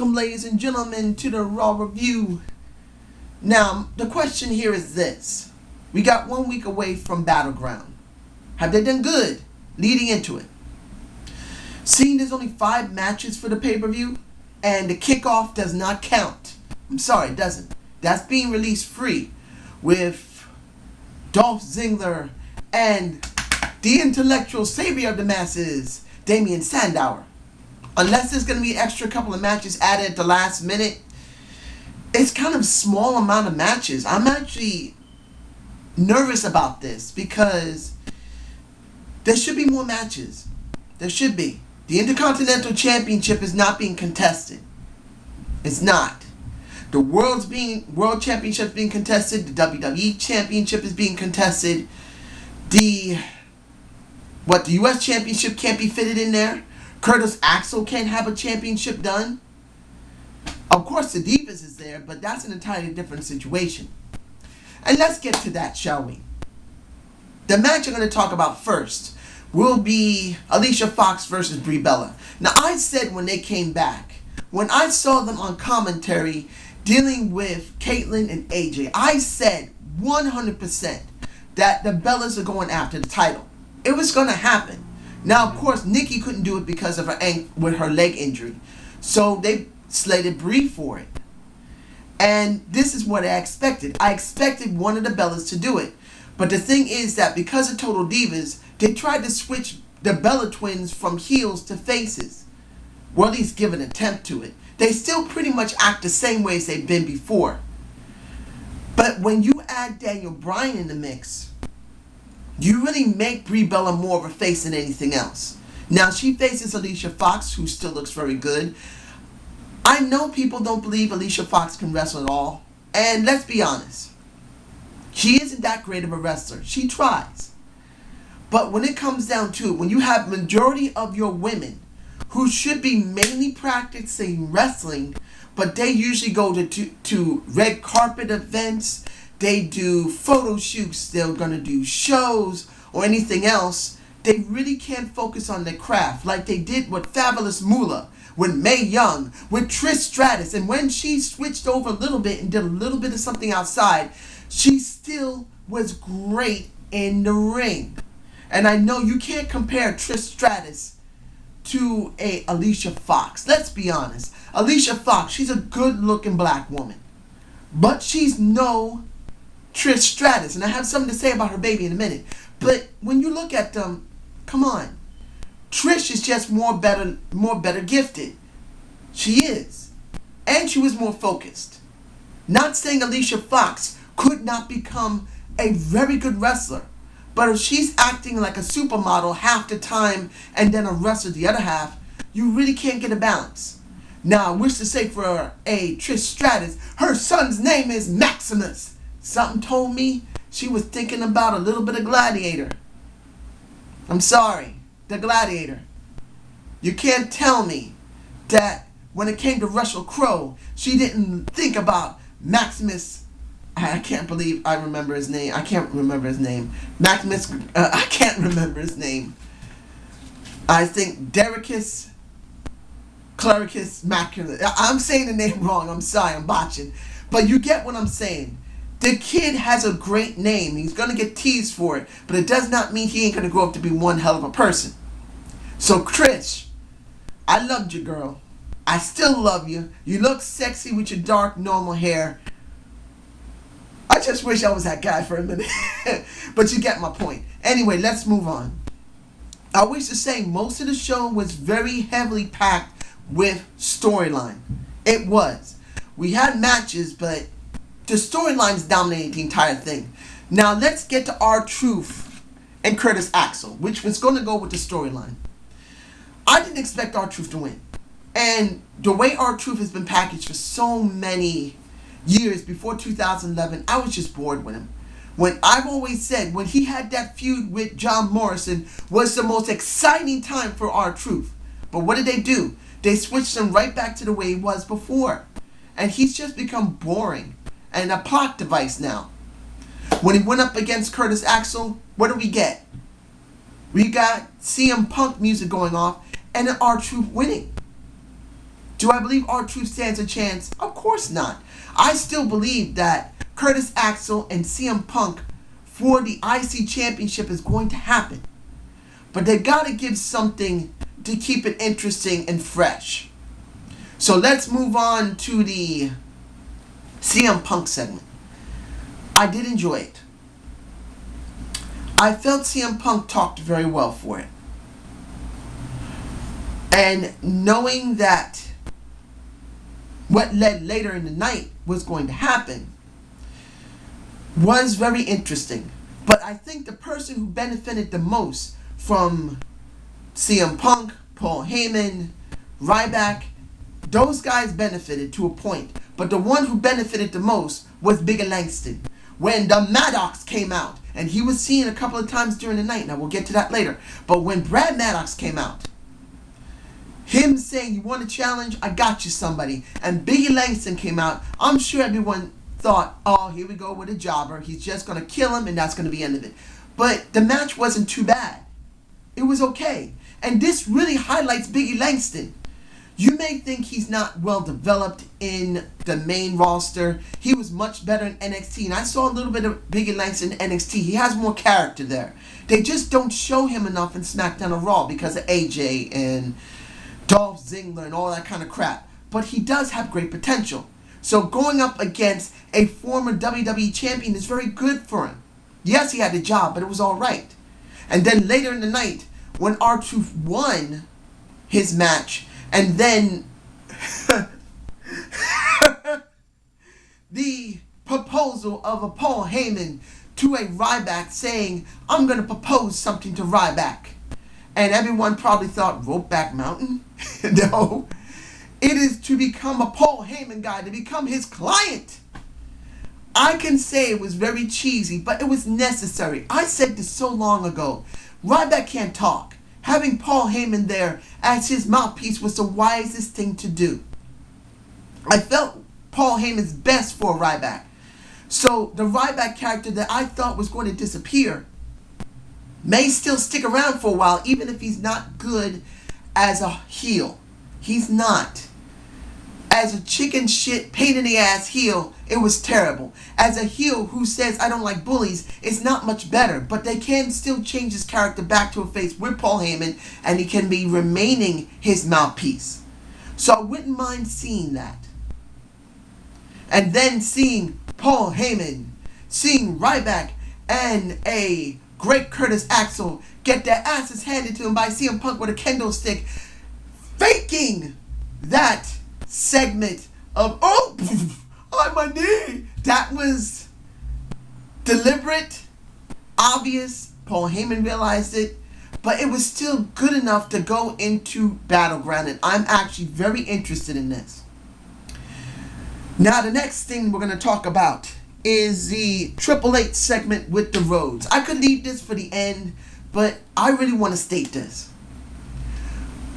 Welcome, ladies and gentlemen, to the Raw review. Now, the question here is this. We got 1 week away from Battleground. Have they done good leading into it? Seeing there's only 5 matches for the pay-per-view, and the kickoff does not count. I'm sorry, it doesn't. That's being released free with Dolph Ziggler and the intellectual savior of the masses, Damien Sandow. Unless there's going to be an extra couple of matches added at the last minute, it's kind of a small amount of matches. I'm actually nervous about this because there should be more matches. There should be. The Intercontinental Championship is not being contested. It's not. The World Championship is being contested. The WWE Championship is being contested. The US Championship can't be fitted in there. Curtis Axel can't have a championship done. Of course, the Divas is there, but that's an entirely different situation. And let's get to that, shall we? The match I'm going to talk about first will be Alicia Fox versus Brie Bella. Now, I said when they came back, when I saw them on commentary dealing with Caitlyn and AJ, I said 100% that the Bellas are going after the title. It was going to happen. Now, of course, Nikki couldn't do it because of her leg injury. So they slated Brie for it. And this is what I expected. I expected one of the Bellas to do it. But the thing is that because of Total Divas, they tried to switch the Bella twins from heels to faces. Or at least give an attempt to it. They still pretty much act the same way as they've been before. But when you add Daniel Bryan in the mix, you really make Brie Bella more of a face than anything else. Now, she faces Alicia Fox, who still looks very good. I know people don't believe Alicia Fox can wrestle at all. And let's be honest. She isn't that great of a wrestler. She tries. But when it comes down to it, when you have majority of your women who should be mainly practicing wrestling, but they usually go to red carpet events, they do photo shoots, they're going to do shows or anything else, they really can't focus on their craft like they did with Fabulous Moolah, with Mae Young, with Trish Stratus. And when she switched over a little bit and did a little bit of something outside, she still was great in the ring. And I know you can't compare Trish Stratus to a Alicia Fox. Let's be honest. Alicia Fox, she's a good-looking black woman. But she's no Trish Stratus. And I have something to say about her baby in a minute. But when you look at them, come on. Trish is just more better gifted. She is. And she was more focused. Not saying Alicia Fox could not become a very good wrestler. But if she's acting like a supermodel half the time and then a wrestler the other half, you really can't get a balance. Now, I wish to say for a Trish Stratus, her son's name is Maximus. Something told me she was thinking about a little bit of Gladiator. I'm sorry, the Gladiator. You can't tell me that when it came to Russell Crowe, she didn't think about Maximus. I can't believe I remember his name. I can't remember his name. Maximus, I can't remember his name. I think Clericus Maculus. I'm saying the name wrong. I'm sorry, I'm botching. But you get what I'm saying. The kid has a great name. He's going to get teased for it. But it does not mean he ain't going to grow up to be one hell of a person. So, Trish, I loved you, girl. I still love you. You look sexy with your dark, normal hair. I just wish I was that guy for a minute. But you get my point. Anyway, let's move on. I wish to say most of the show was very heavily packed with storyline. It was. We had matches, but the storylines dominated the entire thing. Now let's get to R-Truth and Curtis Axel, which was going to go with the storyline. I didn't expect R-Truth to win. And the way R-Truth has been packaged for so many years before 2011, I was just bored with him. When I've always said when he had that feud with John Morrison was the most exciting time for R-Truth. But what did they do? They switched him right back to the way he was before. And he's just become boring and a plot device now. When he went up against Curtis Axel, what do we get? We got CM Punk music going off and an R-Truth winning. Do I believe R-Truth stands a chance? Of course not. I still believe that Curtis Axel and CM Punk for the IC Championship is going to happen. But they got to give something to keep it interesting and fresh. So let's move on to the CM Punk segment. I did enjoy it. I felt CM Punk talked very well for it. And knowing that what led later in the night was going to happen was very interesting. But I think the person who benefited the most from CM Punk, Paul Heyman, Ryback, those guys benefited to a point. But the one who benefited the most was Biggie Langston. When the Maddox came out, and he was seen a couple of times during the night. Now we'll get to that later. But when Brad Maddox came out, him saying, "You want a challenge? I got you somebody." And Biggie Langston came out. I'm sure everyone thought, "Oh, here we go with a jobber. He's just going to kill him and that's going to be the end of it." But the match wasn't too bad. It was okay. And this really highlights Biggie Langston. You may think he's not well developed in the main roster. He was much better in NXT. And I saw a little bit of Biggie Langston in NXT. He has more character there. They just don't show him enough in SmackDown or Raw because of AJ and Dolph Ziggler and all that kind of crap. But he does have great potential. So going up against a former WWE champion is very good for him. Yes, he had the job, but it was all right. And then later in the night, when R-Truth won his match, and then the proposal of a Paul Heyman to a Ryback saying, "I'm going to propose something to Ryback." And everyone probably thought, Ropeback Mountain? No. It is to become a Paul Heyman guy, to become his client. I can say it was very cheesy, but it was necessary. I said this so long ago. Ryback can't talk. Having Paul Heyman there as his mouthpiece was the wisest thing to do. I felt Paul Heyman's best for Ryback. So the Ryback character that I thought was going to disappear may still stick around for a while, even if he's not good as a heel. He's not. As a chicken shit, pain in the ass heel, it was terrible. As a heel who says, "I don't like bullies," it's not much better. But they can still change his character back to a face with Paul Heyman, and he can be remaining his mouthpiece. So I wouldn't mind seeing that. And then seeing Paul Heyman, seeing Ryback, and a great Curtis Axel get their asses handed to him by CM Punk with a kendo stick, faking that segment of, "Oh, on my knee." That was deliberate, obvious. Paul Heyman realized it, but it was still good enough to go into Battleground, and I'm actually very interested in this. Now, the next thing we're going to talk about is the Triple H segment with the Rhodes. I could leave this for the end, but I really want to state this.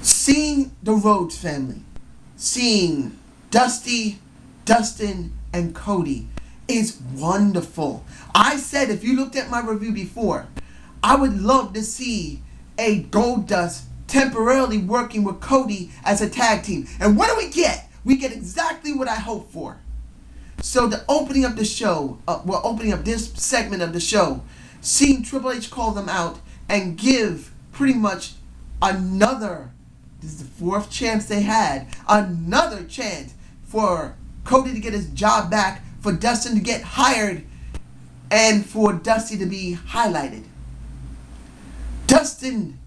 Seeing the Rhodes family, seeing Dusty, Dustin, and Cody is wonderful. I said, if you looked at my review before, I would love to see a Goldust temporarily working with Cody as a tag team. And what do we get? We get exactly what I hoped for. So the opening of the show, opening up this segment of the show, seeing Triple H call them out and give pretty much another, this is the fourth chance they had, another chance for Cody to get his job back, for Dustin to get hired, and for Dusty to be highlighted. Dustin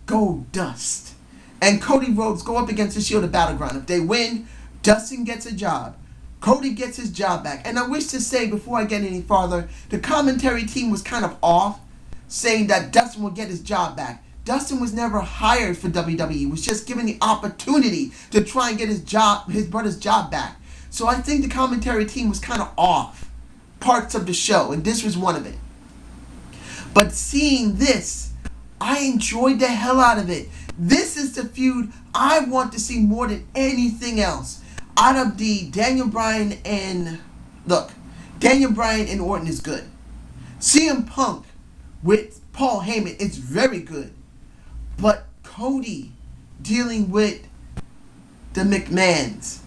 Goldust and Cody Rhodes go up against the Shield of Battleground. If they win, Dustin gets a job. Cody gets his job back. And I wish to say, before I get any farther, the commentary team was kind of off, saying that Dustin will get his job back. Dustin was never hired for WWE. He was just given the opportunity to try and get his brother's job back. So I think the commentary team was kind of off parts of the show, and this was one of it. But seeing this, I enjoyed the hell out of it. This is the feud I want to see more than anything else. Out of the Daniel Bryan and Orton is good. CM Punk with Paul Heyman is very good. But Cody dealing with the McMahons.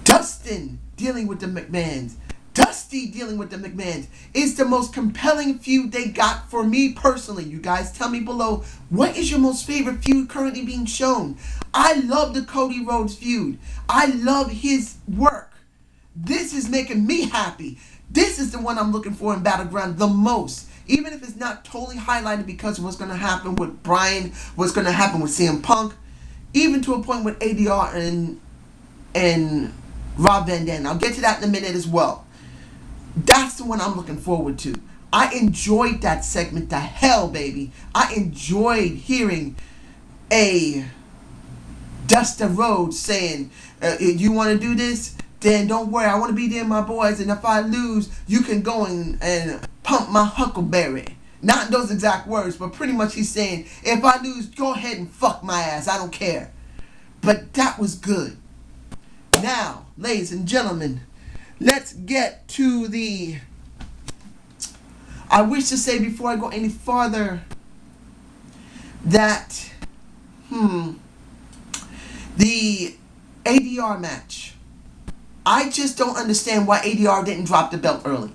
Dustin dealing with the McMahons. Dusty dealing with the McMahons. It's the most compelling feud they got for me personally. You guys tell me below, what is your most favorite feud currently being shown? I love the Cody Rhodes feud. I love his work. This is making me happy. This is the one I'm looking for in Battleground the most. Even if it's not totally highlighted because of what's going to happen with Bryan, what's going to happen with CM Punk, even to a point with ADR and Rob Van Dam. I'll get to that in a minute as well. That's the one I'm looking forward to. I enjoyed that segment to hell, baby. I enjoyed hearing a Dusty Rhodes saying, you want to do this? Then don't worry, I want to be there, my boys, and if I lose, you can go and pump my huckleberry. Not those exact words, but pretty much he's saying, if I lose, go ahead and fuck my ass, I don't care. But that was good. Now, ladies and gentlemen, let's get to the... I wish to say before I go any farther that, the ADR match. I just don't understand why ADR didn't drop the belt early.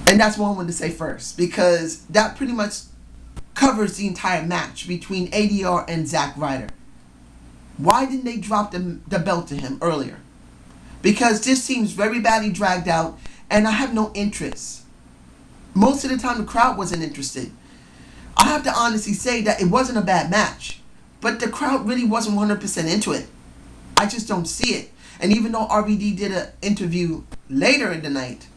And that's what I wanted to say first, because that pretty much covers the entire match between ADR and Zack Ryder. Why didn't they drop the belt to him earlier? Because this seems very badly dragged out, and I have no interest. Most of the time, the crowd wasn't interested. I have to honestly say that it wasn't a bad match, but the crowd really wasn't 100% into it. I just don't see it. And even though RVD did an interview later in the night,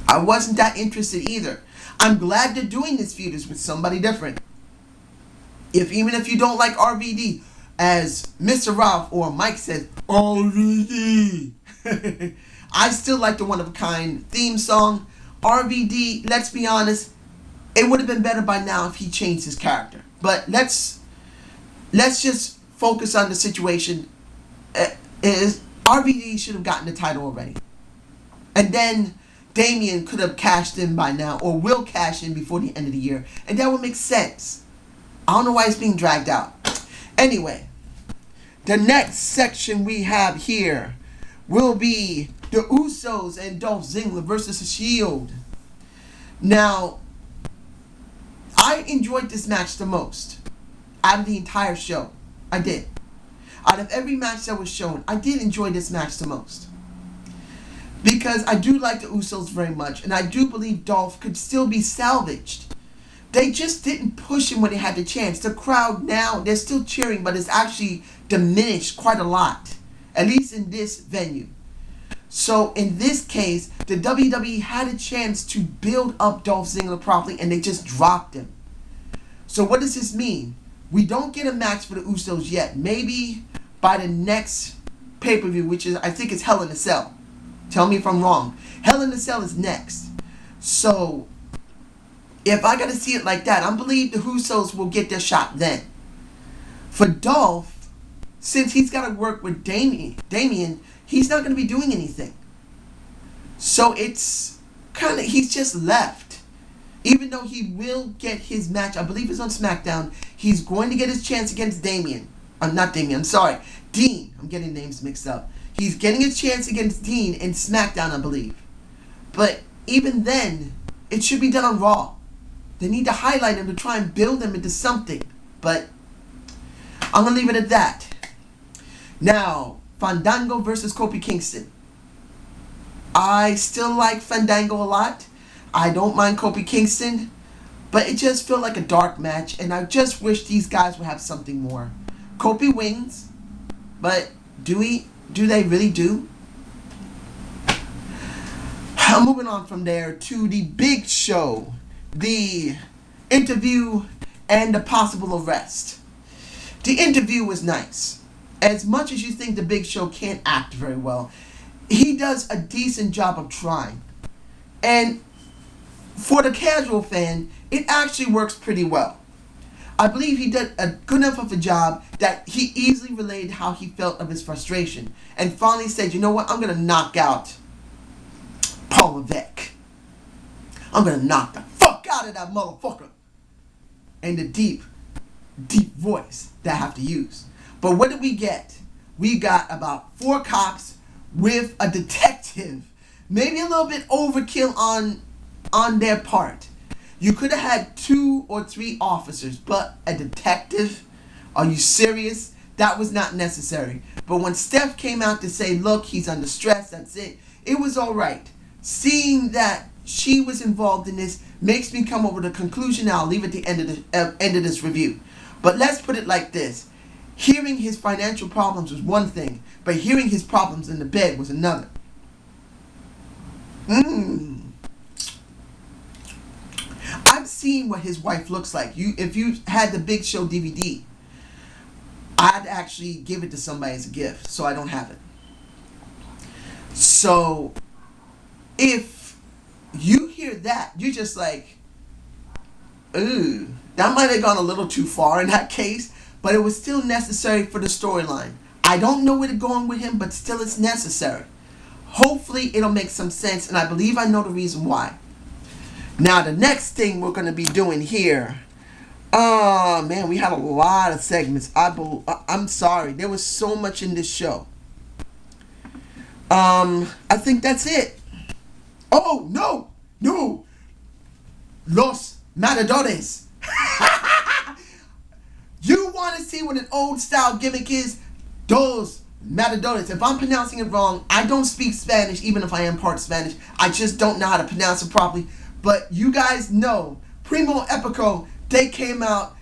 I wasn't that interested either. I'm glad they're doing this feud with somebody different. Even if you don't like RVD, as Mr. Ralph or Mike says, RVD. I still like the one-of-a-kind theme song. RVD, let's be honest, it would have been better by now if he changed his character. But let's just focus on the situation. RVD should have gotten the title already. And then Damian could have cashed in by now, or will cash in before the end of the year. And that would make sense. I don't know why it's being dragged out. Anyway, the next section we have here will be the Usos and Dolph Ziggler versus The Shield. Now, I enjoyed this match the most out of the entire show. I did. Out of every match that was shown, I did enjoy this match the most. Because I do like the Usos very much, and I do believe Dolph could still be salvaged. They just didn't push him when they had the chance. The crowd now, they're still cheering, but it's actually diminished quite a lot. At least in this venue. So in this case, the WWE had a chance to build up Dolph Ziggler properly, and they just dropped him. So what does this mean? We don't get a match for the Usos yet. Maybe by the next pay-per-view, which is, I think it's Hell in a Cell. Tell me if I'm wrong. Hell in a Cell is next. So, if I got to see it like that, I believe the Usos will get their shot then. For Dolph, since he's got to work with Damian, he's not going to be doing anything. So, it's kind of, he's just left. Even though he will get his match, I believe it's on SmackDown, he's going to get his chance against Dean. I'm getting names mixed up. He's getting his chance against Dean in SmackDown, I believe. But even then, it should be done on Raw. They need to highlight him to try and build him into something. But I'm going to leave it at that. Now, Fandango versus Kofi Kingston. I still like Fandango a lot. I don't mind Kofi Kingston. But it just felt like a dark match. And I just wish these guys would have something more. Kofi wins. But do they really do? I'm moving on from there to the big show. The interview and the possible arrest. The interview was nice. As much as you think the big show can't act very well, he does a decent job of trying. And for the casual fan, it actually works pretty well. I believe he did a good enough of a job that he easily relayed how he felt of his frustration. And finally said, you know what, I'm going to knock out Paul Levesque. I'm going to knock the fuck out of that motherfucker. And the deep, deep voice that I have to use. But what did we get? We got about 4 cops with a detective. Maybe a little bit overkill on their part. You could have had 2 or 3 officers, but a detective? Are you serious? That was not necessary. But when Steph came out to say, look, he's under stress, that's it, it was all right. Seeing that she was involved in this makes me come over to the conclusion. I'll leave at the end of this review. But let's put it like this. Hearing his financial problems was one thing, but hearing his problems in the bed was another. I've seen what his wife looks like. If you had the Big Show DVD, I'd actually give it to somebody as a gift, so I don't have it. So, if you hear that, you're just like, ooh, that might have gone a little too far in that case, but it was still necessary for the storyline. I don't know where to go with him, but still it's necessary. Hopefully it'll make some sense, and I believe I know the reason why. Now, the next thing we're going to be doing here, oh man, we had a lot of segments. I'm sorry, there was so much in this show. I think that's it. Oh, no, Los Matadores. You want to see what an old style gimmick is? Those Matadores. If I'm pronouncing it wrong, I don't speak Spanish, even if I am part Spanish. I just don't know how to pronounce it properly. But you guys know, Primo Epico, they came out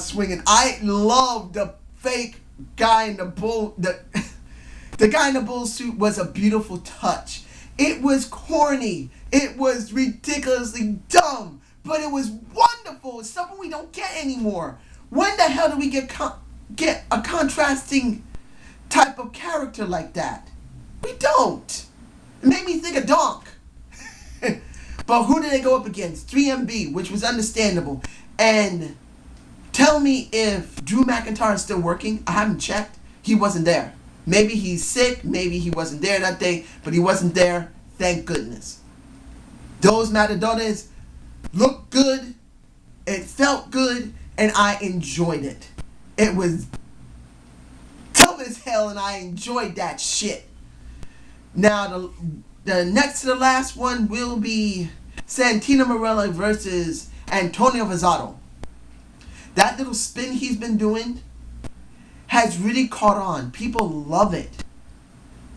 swinging. I love the fake guy in the bull. The guy in the bull suit was a beautiful touch. It was corny. It was ridiculously dumb. But it was wonderful. It's something we don't get anymore. When the hell do we get a contrasting type of character like that? We don't. It made me think of Donk. But who did they go up against? 3MB, which was understandable. And tell me if Drew McIntyre is still working. I haven't checked. He wasn't there. Maybe he's sick. Maybe he wasn't there that day. But he wasn't there. Thank goodness. Those Matadores looked good. It felt good. And I enjoyed it. It was tough as hell, and I enjoyed that shit. Now, the next to the last one will be Santino Marella versus Antonio Vazado. That little spin he's been doing has really caught on. People love it.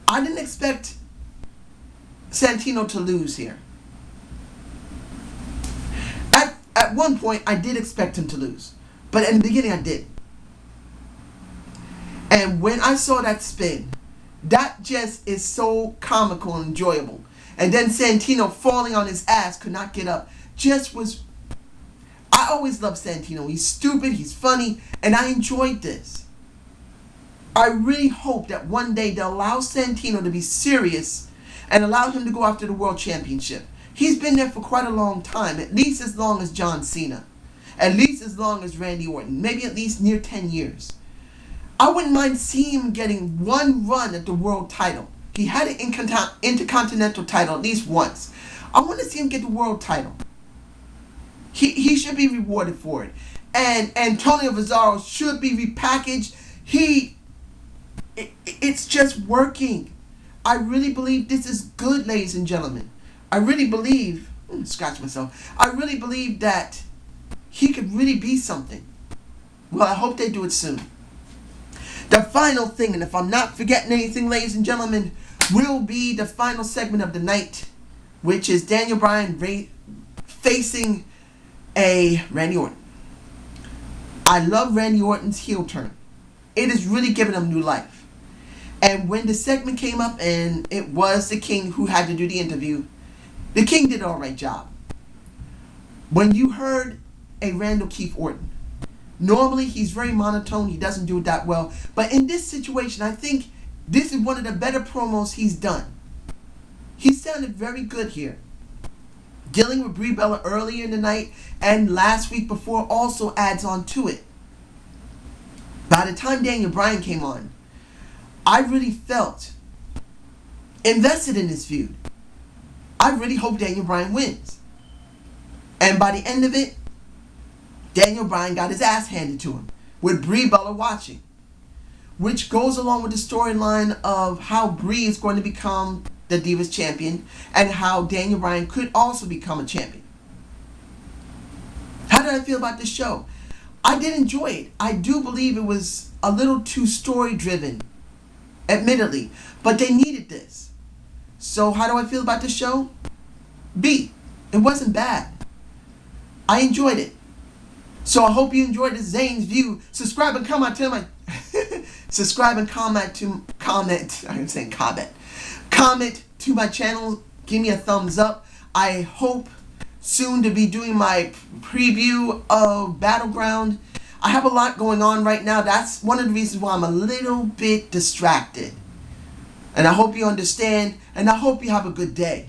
I didn't expect Santino to lose here. At one point, I did expect him to lose. But in the beginning, I did. And when I saw that spin, that just is so comical and enjoyable. And then Santino falling on his ass, could not get up. Just was... I always love Santino. He's stupid, he's funny, and I enjoyed this. I really hope that one day they'll allow Santino to be serious and allow him to go after the World Championship. He's been there for quite a long time, at least as long as John Cena. At least as long as Randy Orton. Maybe at least near 10 years. I wouldn't mind seeing him getting one run at the world title. He had an intercontinental title at least once. I want to see him get the world title. He should be rewarded for it. And Antonio Vazado should be repackaged. It's just working. I really believe this is good, ladies and gentlemen. I really believe, scratch myself, I really believe that he could really be something. Well, I hope they do it soon. The final thing, and if I'm not forgetting anything, ladies and gentlemen, will be the final segment of the night, which is Daniel Bryan facing a Randy Orton. I love Randy Orton's heel turn. It has really given him new life. And when the segment came up and it was the King who had to do the interview, the King did an alright job. When you heard a Randall Keith Orton, normally he's very monotone, he doesn't do it that well. But in this situation, I think this is one of the better promos he's done. He sounded very good here. Dealing with Brie Bella earlier in the night and last week before also adds on to it. By the time Daniel Bryan came on, I really felt invested in this feud. I really hope Daniel Bryan wins. And by the end of it, Daniel Bryan got his ass handed to him with Brie Bella watching. which goes along with the storyline of how Bree is going to become the Divas champion and how Daniel Bryan could also become a champion. How did I feel about this show? I did enjoy it. I do believe it was a little too story driven, admittedly, but they needed this. So how do I feel about the show? B. It wasn't bad. I enjoyed it. So I hope you enjoyed this Zane's View. Subscribe and comment to my subscribe and comment. I'm saying comment. Comment to my channel. Give me a thumbs up. I hope soon to be doing my preview of Battleground. I have a lot going on right now. That's one of the reasons why I'm a little bit distracted. And I hope you understand, and I hope you have a good day.